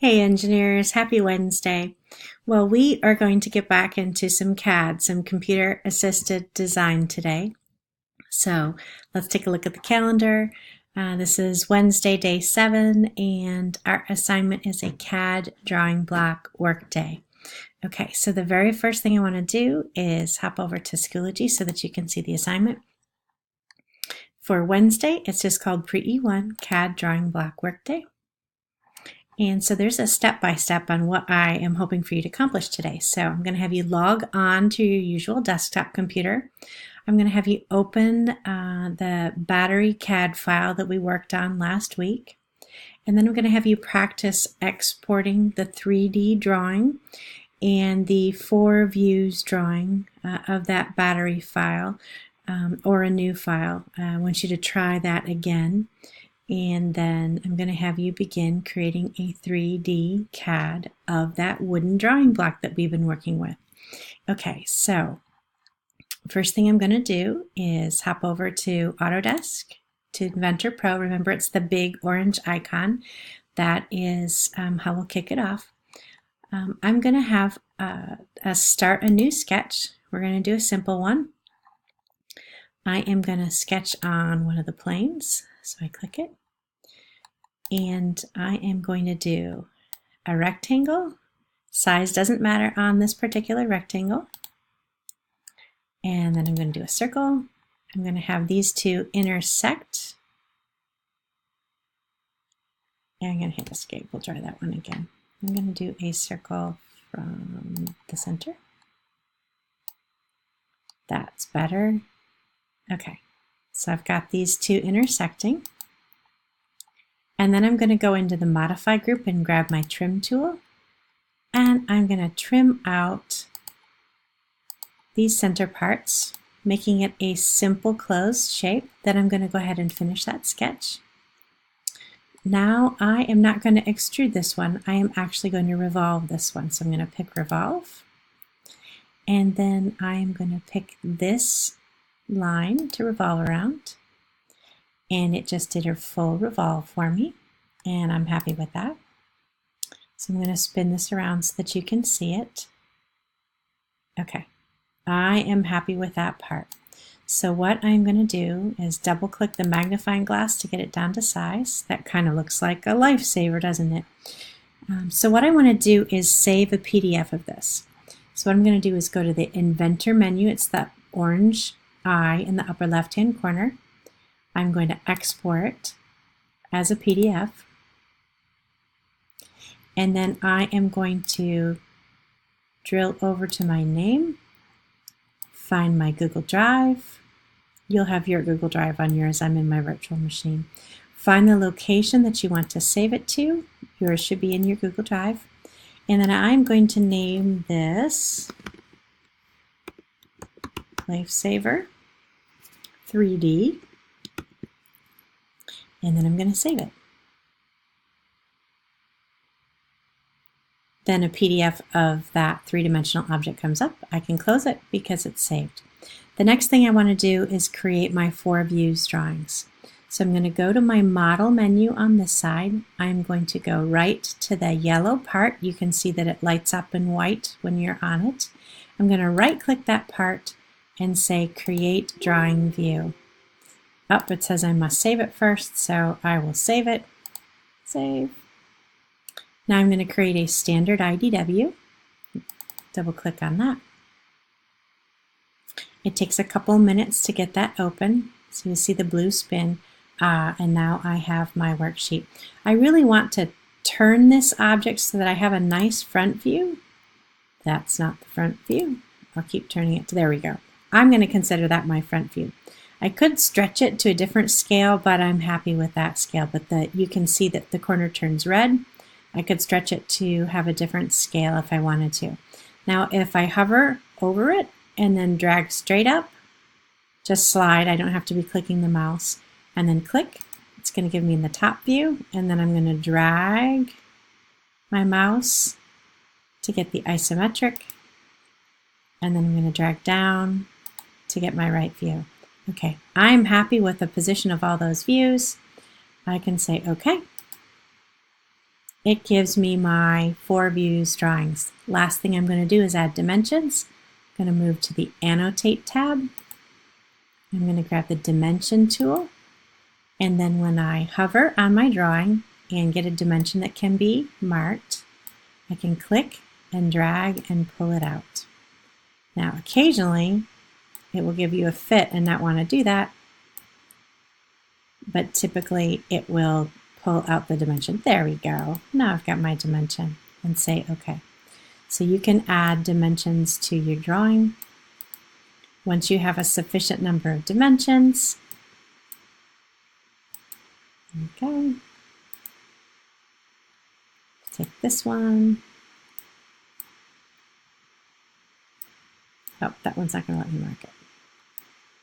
Hey engineers, happy Wednesday. Well, we are going to get back into some CAD, some computer assisted design today. So let's take a look at the calendar. This is Wednesday, day 7, and our assignment is a CAD drawing block workday. Okay, so the very first thing I want to do is hop over to Schoology so that you can see the assignment. For Wednesday, it's just called PrE1 CAD drawing block workday. And so there's a step-by-step on what I am hoping for you to accomplish today. So I'm going to have you log on to your usual desktop computer. I'm going to have you open the battery CAD file that we worked on last week. And then I'm going to have you practice exporting the 3D drawing and the 4 views drawing of that battery file or a new file. I want you to try that again. And then I'm going to have you begin creating a 3D CAD of that wooden drawing block that we've been working with. Okay, so first thing I'm going to do is hop over to Autodesk, to Inventor Pro. Remember, it's the big orange icon. That is how we'll kick it off. I'm going to have us start a new sketch. We're going to do a simple one. I am going to sketch on one of the planes. So I click it, and I am going to do a rectangle. Size doesn't matter on this particular rectangle. And then I'm going to do a circle. I'm going to have these two intersect. And I'm going to hit escape. We'll try that one again. I'm going to do a circle from the center. That's better. Okay. So I've got these two intersecting. And then I'm going to go into the Modify group and grab my Trim tool. And I'm going to trim out these center parts, making it a simple closed shape. Then I'm going to go ahead and finish that sketch. Now I am not going to extrude this one. I am actually going to revolve this one. So I'm going to pick Revolve. And then I am going to pick this line to revolve around, and it just did a full revolve for me, and I'm happy with that. So I'm going to spin this around so that you can see it. Okay, I am happy with that part. So what I'm going to do is double click the magnifying glass to get it down to size. That kind of looks like a lifesaver, doesn't it? So what I want to do is save a PDF of this. So what I'm going to do is go to the Inventor menu. It's the orange eye in the upper left hand corner. I'm going to export as a PDF, and then I am going to drill over to my name, find my Google Drive. You'll have your Google Drive on yours. I'm in my virtual machine. Find the location that you want to save it to. Yours should be in your Google Drive. And then I'm going to name this Lifesaver 3D, and then I'm going to save it. Then a PDF of that three-dimensional object comes up. I can close it because it's saved. The next thing I want to do is create my 4 views drawings. So I'm going to go to my model menu on this side. I'm going to go right to the yellow part. You can see that it lights up in white when you're on it. I'm going to right click that part and say Create Drawing View. Oh, it says I must save it first, so I will save it. Save. Now I'm going to create a standard IDW. Double click on that. It takes a couple minutes to get that open. So you see the blue spin, and now I have my worksheet. I really want to turn this object so that I have a nice front view. That's not the front view. I'll keep turning it. There we go. I'm going to consider that my front view. I could stretch it to a different scale, but I'm happy with that scale. But you can see that the corner turns red. I could stretch it to have a different scale if I wanted to. Now, if I hover over it and then drag straight up, just slide, I don't have to be clicking the mouse, and then click, it's going to give me the top view, and then I'm going to drag my mouse to get the isometric, and then I'm going to drag down to get my right view. Okay, I'm happy with the position of all those views. I can say OK. it gives me my 4 views drawings. Last thing I'm going to do is add dimensions. I'm going to move to the Annotate tab. I'm going to grab the Dimension tool, and then when I hover on my drawing and get a dimension that can be marked, I can click and drag and pull it out. Now occasionally it will give you a fit and not want to do that, but typically it will pull out the dimension. There we go. Now I've got my dimension, and say OK. So you can add dimensions to your drawing. Once you have a sufficient number of dimensions, okay, take this one. Oh, that one's not going to let me mark it.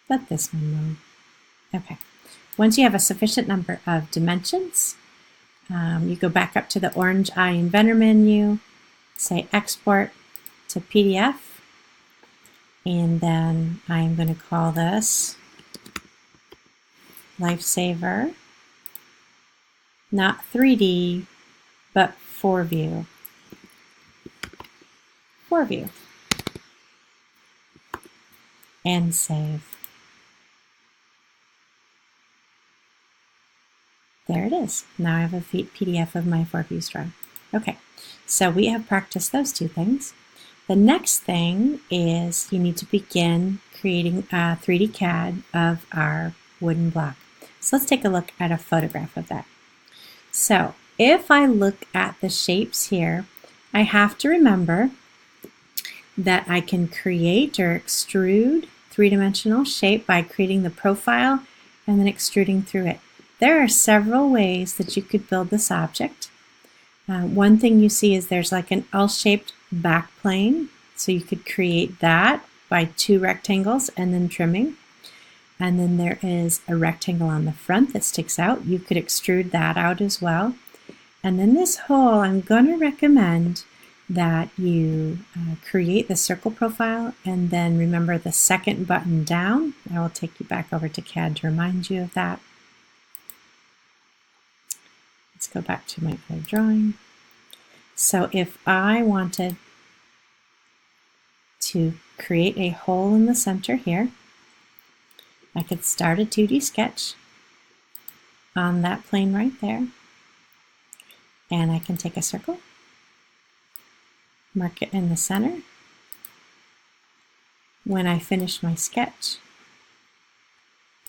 But this one will. Okay. Once you have a sufficient number of dimensions, you go back up to the orange eye inventor menu, say Export to PDF, and then I'm going to call this Lifesaver, not 3D, but 4-view. 4-view. And save. There it is. Now I have a PDF of my 4-view drawing. Okay, so we have practiced those two things. The next thing is you need to begin creating a 3D CAD of our wooden block. So let's take a look at a photograph of that. So if I look at the shapes here, I have to remember that I can create or extrude three-dimensional shape by creating the profile and then extruding through it. There are several ways that you could build this object. One thing you see is there's like an L-shaped back plane, so you could create that by 2 rectangles and then trimming. And then there is a rectangle on the front that sticks out. You could extrude that out as well. And then this hole, I'm going to recommend that you create the circle profile and then remember the second button down. I will take you back over to CAD to remind you of that. Let's go back to my other drawing. So if I wanted to create a hole in the center here, I could start a 2D sketch on that plane right there, and I can take a circle, mark it in the center. When I finish my sketch,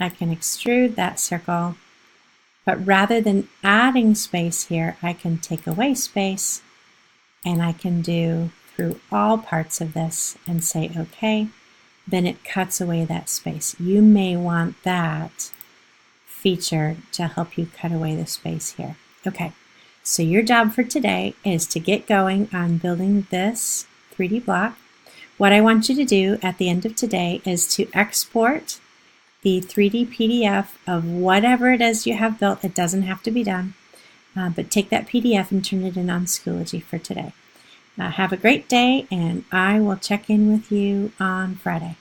I can extrude that circle, but rather than adding space here, I can take away space, and I can do through all parts of this and say OK. Then it cuts away that space. You may want that feature to help you cut away the space here. Okay, so your job for today is to get going on building this 3D block. What I want you to do at the end of today is to export the 3D PDF of whatever it is you have built. It doesn't have to be done, but take that PDF and turn it in on Schoology for today. Have a great day, and I will check in with you on Friday.